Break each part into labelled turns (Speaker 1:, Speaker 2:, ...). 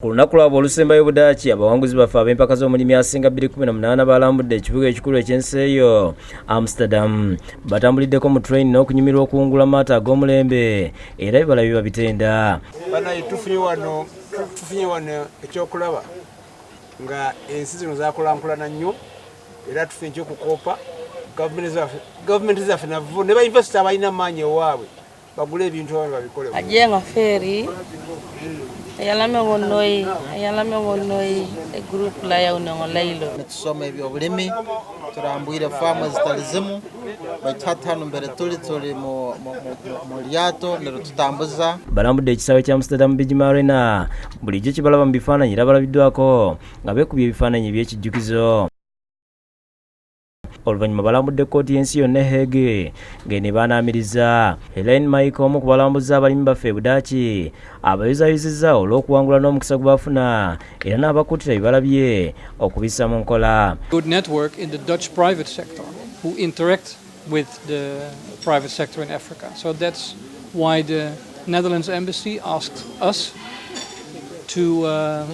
Speaker 1: Ku lunaku lwabwe olusembayo Budaaki, abawanguzi baffe ab'empaka z'omulimi asinga 218 balambudde ekibuga ekikulu ekyensi eyo Amsterdam. Batambuliddeko mu train n'okunyumirwa okuwungula amaato ag'omulembe era bibalabi babitenda.
Speaker 2: Banaye tufunye wano ekyokulaba nga ensi zino zakulankulana nnyo era tufunye ekyokukoopa gavumenti zaffe navo ne bainvesita abalina amaanyi ewaabwe bagule ebintu abamu babikole.
Speaker 3: Ajenga feri ayalame ngonoi group la ya unongolailo
Speaker 4: tusoma ebyobulimi turambwire farmers talizimu bathatano mbere tuli mu lyato nero tutambuza.
Speaker 1: Balambudde ekisaawe kya Amsterdam Bijima Arena bulijjo kibalaba mu bifaananyi era balabiddwako nga beekubye ebifaananyi eby'ekijjukizo. Oluvannyuma balambudde kkooti y'ensi yonna Hague ng'ene baanaamiriza. Elaine Mike, omu ku balambuzi abalimi baffe Budaaki, abayuzayuzizza olw'okuwangula n'omukisa gwe bafuna era n'abakuutira bibalabye okubissa mu nkola.
Speaker 5: Good network in the Dutch private sector who interact with the private sector in Africa. So that's why the Netherlands embassy asked us to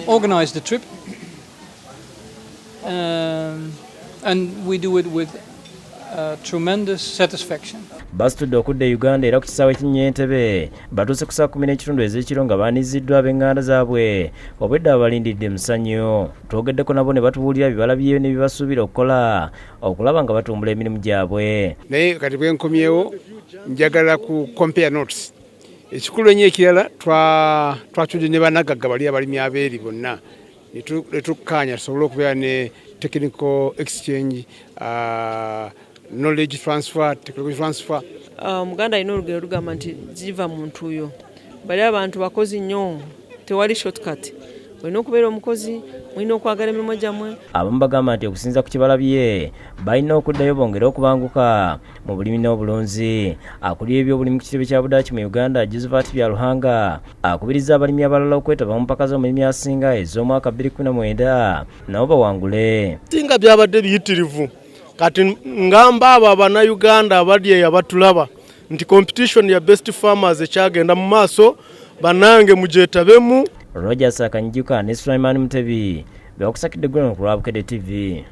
Speaker 5: organize the trip. And we do it with tremendous satisfaction.
Speaker 1: Basitudde okudda Uganda era ku kisaawe Kinyentebe batuuse ku saa 10 ez'ekiro nga baaniziddwa ab'enganda zaabwe obwedda abalindidde musanyu. Twogeddeko nabo ne batubuulira bibalabye ne bibasuubira okukola okulaba nga batumbula emirimu gyabwe.
Speaker 2: Naye kati bwenkomyewo njagala ku compare notes. Ekikulu ennyo ekirala twatudde ne banagagga bali abalimi abeeri bonna ne tukkaanya tusobole okubeera ne technical exchange, knowledge transfer, technology transfer.
Speaker 6: Muganda alina olugero lugamba nti ziva muntu uyo. Bali abantu bakozi nnyo, tewali shortcut. Olina okubeera omukozi, mulina okwagala emirimu gyammwe. Abamu bagamba nti okusinza ku kibalabye balina okuddayo bongere okubanguka mu bulimi n'obulunzi. Akulira ebyobulimi ku kitebe kya Budaaki mu Uganda, Josephat Byaluhanga, akubiriza abalimi abalala okwetaba mu mpaka z'omulimi asinga ez'omwaka 2019 nabo bawangule.
Speaker 7: Singa byabadde biyitirivu kati ngamba abo Abannayuganda abadye abatulaba nti competition ya best farmers ekyagenda mu maaso banange mugyetabemu.
Speaker 1: Rogers Akanyijuka ne Sulaiman Mutebi byakusakidde gwe ku Bukedde TV.